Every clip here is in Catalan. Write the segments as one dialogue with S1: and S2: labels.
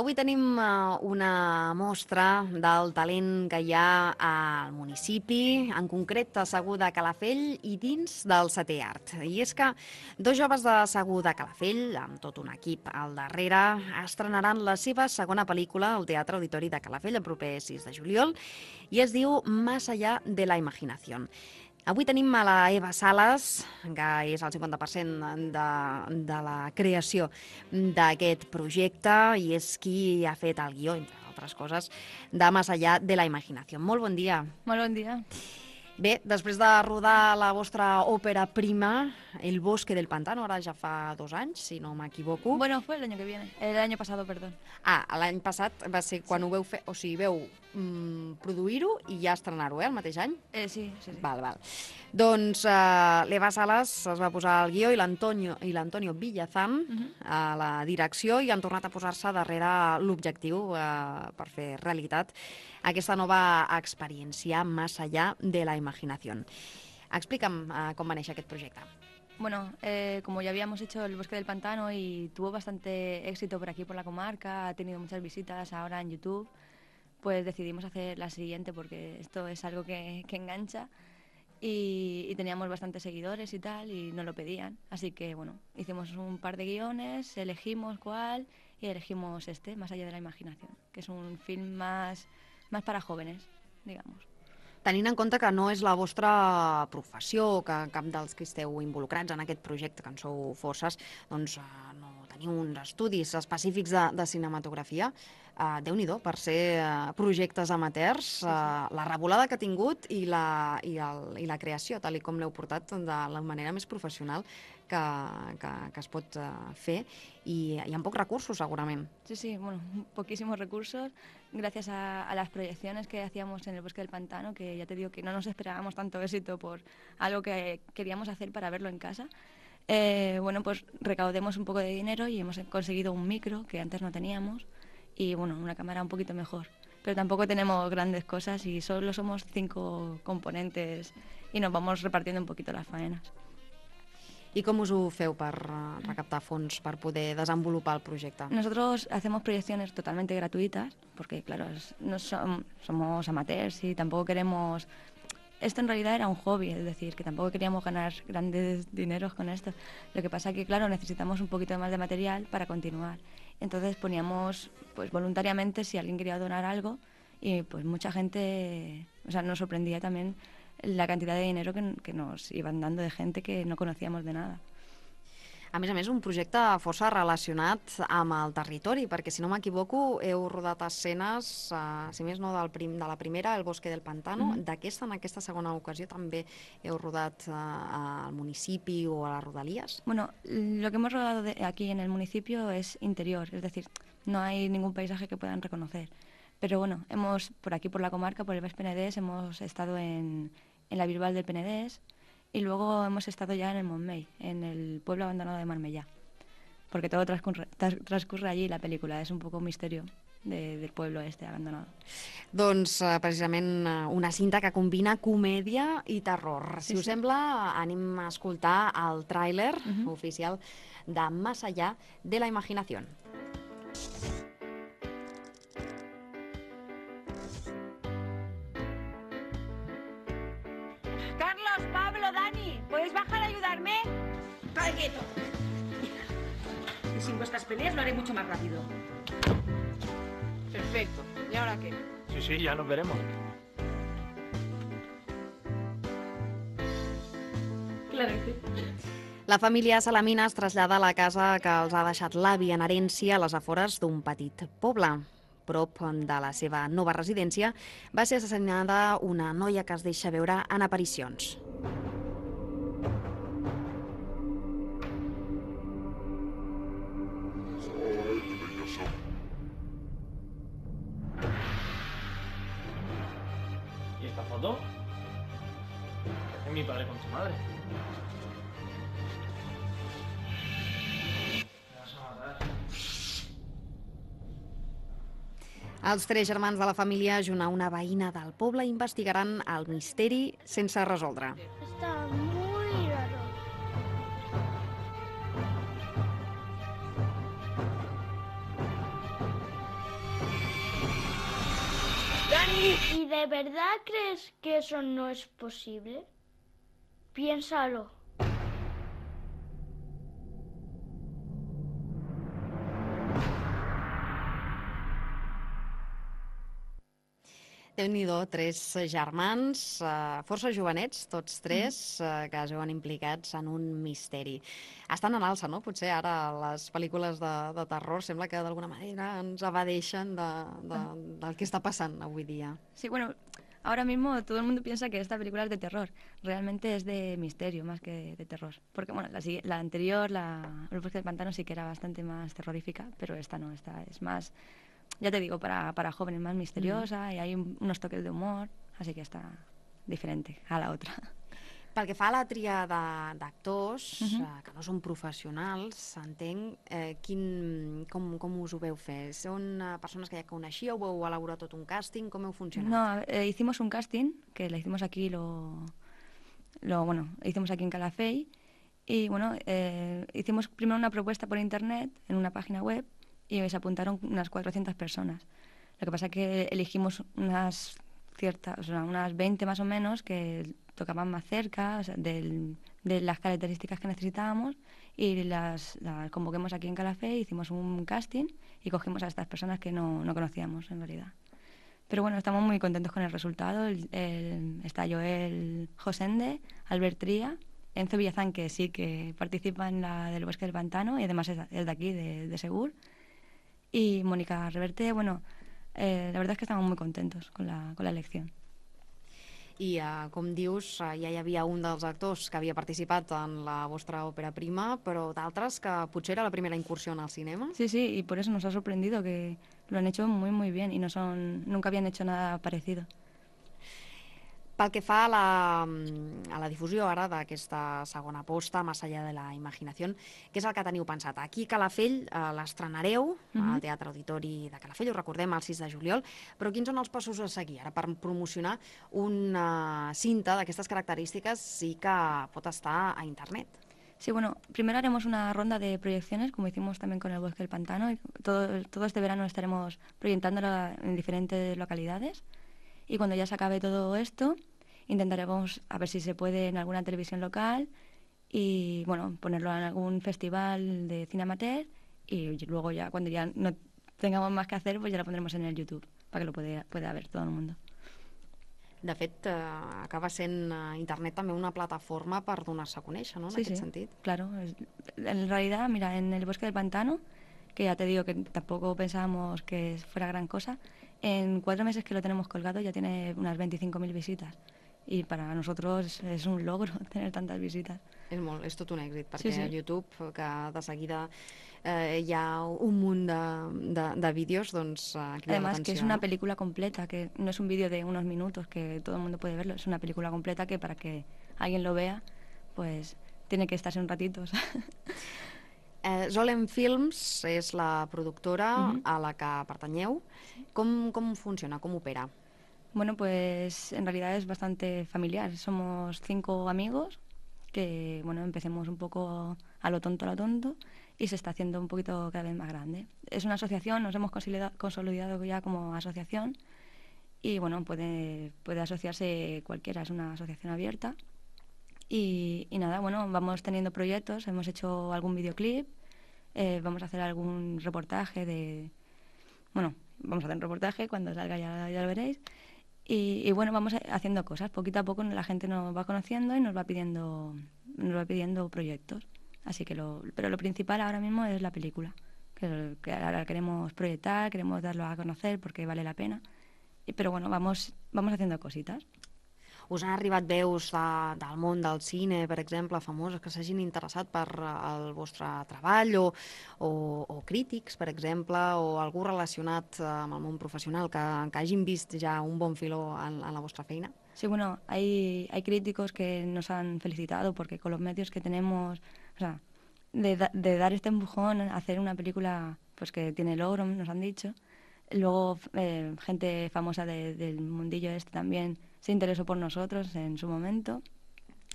S1: Avui tenim una mostra del talent que hi ha al municipi, en concret a Segur de Calafell i dins del Setè Art. I és que dos joves de Segur de Calafell, amb tot un equip al darrere, estrenaran la seva segona pel·lícula al Teatre Auditori de Calafell el proper 6 de juliol i es diu Más allá de la imaginación. Avui tenim a la Eva Sales, que és el 50% de la creació d'aquest projecte i és qui ha fet el guió, entre altres coses, de Más allá de la imaginación. Molt bon dia.
S2: Molt bon dia.
S1: Bé, després de rodar la vostra òpera prima, El bosque del pantano, ara ja fa 2 anys, si no m'equivoco.
S2: Bueno, fue el año que viene. El año pasado, perdón.
S1: Ah, l'any passat va ser quan ho veu fer, o sigui, veu produir-ho i ja estrenar-ho, el mateix any?
S2: Sí.
S1: Val. Doncs l'Eva Sales es va posar al guió i l'Antonio Villazán a la direcció i han tornat a posar-se darrere l'objectiu per fer realitat aquesta nova experiència Más allá de la imaginación. Explica'm com va néixer aquest projecte.
S2: Bueno, como ya habíamos hecho El bosque del pantano y tuvo bastante éxito por aquí, por la comarca, ha tenido muchas visitas ahora en YouTube, pues decidimos hacer la siguiente porque esto es algo que engancha y teníamos bastantes seguidores y tal y nos lo pedían. Así que, bueno, hicimos un par de guiones, elegimos cuál y elegimos este, Más allá de la imaginación, que es un film más para jóvenes, digamos.
S1: Tenint en compte que no és la vostra professió, que cap dels que esteu involucrats en aquest projecte, que en sou forces, doncs no teniu uns estudis específics de cinematografia, Déu-n'hi-do, per ser projectes amateurs, la revolada que ha tingut i la creació, tal com l'heu portat de la manera més professional que es pot fer, y amb pocs recursos, segurament.
S2: Sí, bueno, poquísimos recursos, gracias a las proyecciones que hacíamos en el Bosque del Pantano, que ya te digo que no nos esperábamos tanto éxito por algo que queríamos hacer para verlo en casa. Bueno, pues recaudemos un poco de dinero y hemos conseguido un micro que antes no teníamos y, bueno, una cámara un poquito mejor. Pero tampoco tenemos grandes cosas y solo somos 5 componentes y nos vamos repartiendo un poquito las faenas.
S1: I com us ho feu per recaptar fons per poder desenvolupar el projecte?
S2: Nosotros hacemos proyecciones totalmente gratuitas, porque claro, no somos amateurs y tampoco queremos... Esto en realidad era un hobby, es decir, que tampoco queríamos ganar grandes dineros con esto. Lo que pasa es que, claro, necesitamos un poquito más de material para continuar. Entonces poníamos, pues voluntariamente, si alguien quería donar algo, y pues mucha gente, o sea, nos sorprendía también la cantidad de dinero que nos iban dando de gente que no conocíamos de nada.
S1: A més, un projecte força relacionat amb el territori, perquè, si no m'equivoco, heu rodat escenes, si més no de la primera, El bosque del pantano. En aquesta segona ocasió també heu rodat al municipi o a les rodalies?
S2: Bueno, lo que hemos rodado aquí en el municipio es interior, es decir, no hay ningún paisaje que puedan reconocer. Pero bueno, por aquí, por la comarca, por el Baix Penedès, hemos estado en la Bisbal del Penedès y luego hemos estado ya en el Montmell, en el pueblo abandonado de Marmellà, porque todo transcurre allí la película, es un poco un misterio del pueblo este abandonado.
S1: Doncs precisament una cinta que combina comèdia i terror. Si us sembla, anem a escoltar el tràiler oficial de Más allá de la imaginación.
S3: Carlos, Pablo, Dani, ¿podéis bajar a ayudarme? ¡Está quieto! Y sin vuestras peleas lo haré mucho más rápido. Perfecto. ¿Y ahora qué?
S4: Sí, ya nos veremos.
S3: Claro que sí.
S1: La família Salamina es trasllada a la casa que els ha deixat l'avi en herència a les afores d'un petit poble. Prop de la seva nova residència va ser assassinada una noia que es deixa veure en aparicions.
S4: ¿Y esta foto? Es mi padre con su madre.
S1: Els 3 germans de la família, junt a una veïna del poble, investigaran el misteri sense resoldre.
S5: Está muy raro.
S3: ¡Dani!
S5: ¿Y de verdad crees que eso no es posible? Piénsalo.
S1: Déu-n'hi-do, 3 germans, força jovenets, tots 3, que es veuen implicats en un misteri. Estan en alça, no? Potser ara les pel·lícules de terror sembla que d'alguna manera ens evadeixen del que està passant avui dia.
S2: Sí, bueno, ahora mismo todo el mundo piensa que esta película es de terror. Realmente es de misterio más que de terror. Porque, bueno, la anterior, El bosque del pantano, sí que era bastante más terrorífica, pero esta no, esta es más, ya te digo, para jóvenes, más misteriosa y hay unos toques de humor, así que está diferente a la otra.
S1: Pel que fa a la tria d'actors, que no són professionals, entenc, com us ho veu fer? Són persones que ja coneixíeu, ho heu elaborat tot un càsting, com heu funcionat?
S2: No, hicimos un casting, que lo hicimos aquí, hicimos aquí en Calafell, y bueno, hicimos primero una propuesta por internet, en una página web, y se apuntaron unas 400 personas. Lo que pasa es que elegimos unas 20 más o menos que tocaban más cerca, o sea, de las características que necesitábamos, y las convoquemos aquí en Calafell, hicimos un casting y cogimos a estas personas que no conocíamos en realidad. Pero bueno, estamos muy contentos con el resultado. Está Joel Josende, Albert Tría, Enzo Villazán, que sí que participa en la del Bosque del Pantano y además es de aquí, de Segur, y Mónica Reverte. Bueno, la verdad es que estamos muy contentos con la elección.
S1: I, com dius, ja hi havia un dels actors que havia participat en la vostra òpera prima, però d'altres que potser era la primera incursió en el cinema.
S2: Sí, y por eso nos ha sorprendido que lo han hecho muy, muy bien y nunca habían hecho nada parecido.
S1: Pel que fa a la difusió ara d'aquesta segona aposta, Más allá de la imaginación, què és el que teniu pensat? Aquí a Calafell l'estrenareu al Teatre Auditori de Calafell, ho recordem, el 6 de juliol, però quins són els passos a seguir ara per promocionar una cinta d'aquestes característiques i que pot estar a internet?
S2: Sí, bueno, primero haremos una ronda de proyecciones, como hicimos también con El Bosque del Pantano. Y todo este verano estaremos proyectándola en diferentes localidades. Y cuando ya se acabe todo esto, intentaremos a ver si se puede en alguna televisión local y, bueno, ponerlo en algún festival de cine amateur. Y luego ya, cuando ya no tengamos más que hacer, pues ya la pondremos en el YouTube, para que lo pueda ver todo el mundo.
S1: De fet, acaba sent internet també una plataforma per donar-se a conèixer, no?, en aquest sentit.
S2: Claro. En realidad, mira, en El Bosque del Pantano, que ya te digo que tampoco pensábamos que fuera gran cosa, en 4 meses que lo tenemos colgado ya tiene unas 25.000 visitas. Y para nosotros es un logro tener tantas visitas.
S1: És tot un èxit, perquè a YouTube, que de seguida hi ha un munt de vídeos, doncs crida
S2: Además,
S1: l'atenció.
S2: que es una película completa, que no es un vídeo de unos minutos que todo el mundo puede verlo, es una película completa que para que alguien lo vea, pues tiene que estarse un ratito.
S1: Zolen Films és la productora a la que pertanyeu. Com funciona, com opera?
S2: Bueno, pues en realidad es bastante familiar. Somos 5 amigos que, bueno, empecemos un poco a lo tonto y se está haciendo un poquito cada vez más grande. Es una asociación, nos hemos consolidado ya como asociación y, bueno, puede asociarse cualquiera, es una asociación abierta. Y nada, bueno, vamos teniendo proyectos, hemos hecho algún videoclip, vamos a hacer algún reportaje Bueno, vamos a hacer un reportaje, cuando salga ya lo veréis. Y bueno, vamos haciendo cosas. Poquito a poco la gente nos va conociendo y nos va pidiendo proyectos. Así que pero lo principal ahora mismo es la película, que ahora queremos proyectar, queremos darlo a conocer porque vale la pena. Pero bueno, vamos haciendo cositas.
S1: Us han arribat veus del món del cine, per exemple, famoses, que s'hagin interessat per el vostre treball, o crítics, per exemple, o algú relacionat amb el món professional, que hagin vist ja un bon filó en la vostra feina?
S2: Sí, bueno, hay críticos que nos han felicitado porque con los medios que tenemos, o sea, de dar este empujón a hacer una película pues que tiene logro, nos han dicho, Luego gente famosa del mundillo este también se interesó por nosotros en su momento.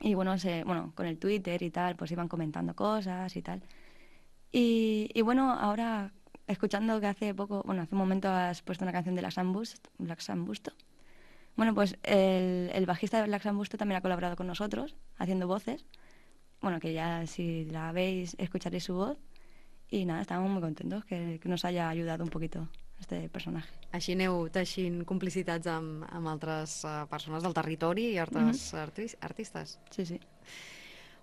S2: Y bueno, con el Twitter y tal, pues iban comentando cosas y tal. Y bueno, ahora escuchando que hace un momento has puesto una canción de Black Sun Busto. Bueno, pues el bajista de Black Sun Busto también ha colaborado con nosotros, haciendo voces. Bueno, que ya si la veis, escucharéis su voz. Y nada, estamos muy contentos que nos haya ayudado un poquito este personaje.
S1: Així aneu teixint complicitats amb altres persones del territori i altres artistes.
S2: Sí, sí.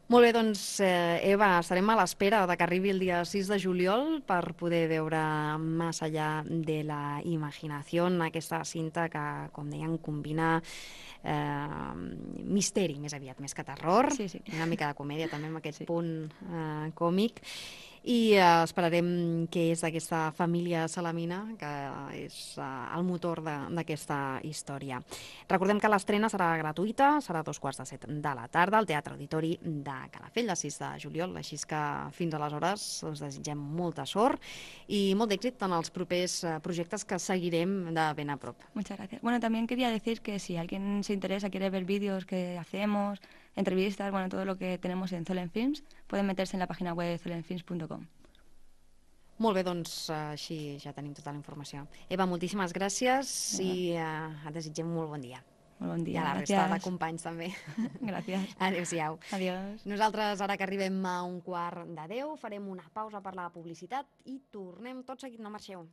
S1: Molt bé, doncs, Eva, estarem a l'espera de que arribi el dia 6 de juliol per poder veure Más allá de la imaginación, aquesta cinta que, com deien, combina misteri, més aviat, més que terror,
S2: sí, sí.
S1: Una mica de comèdia també amb aquest punt còmic, i esperarem que és d'aquesta família salamina, que és el motor d'aquesta història. Recordem que l'estrena serà gratuïta, serà a 2:15 de la tarda al Teatre Auditori de Calafell, el 6 de juliol, així que fins aleshores us desitgem molta sort y molt d'èxit en els propers projectes que seguirem de ben a prop.
S2: Muchas gracias. Bueno, también quería decir que si alguien se interesa, quiere ver vídeos que hacemos, entrevistas, bueno, todo lo que tenemos en Zolen Films, pueden meterse en la página web de zolenfilms.com.
S1: Molt bé, doncs així ja tenim tota la informació. Eva, moltíssimes gràcies i et desitgem molt bon dia.
S2: Molt bon dia,
S1: I a la resta de companys també.
S2: Gràcies.
S1: Adéu-siau.
S2: Adiós.
S1: Nosaltres, ara que arribem a 9:15, farem una pausa per la publicitat i tornem tot seguit, no marxeu.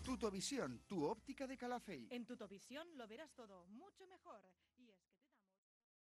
S6: Tutovisión, tu óptica de Calafell.
S7: En Tutovisión lo verás todo mucho mejor.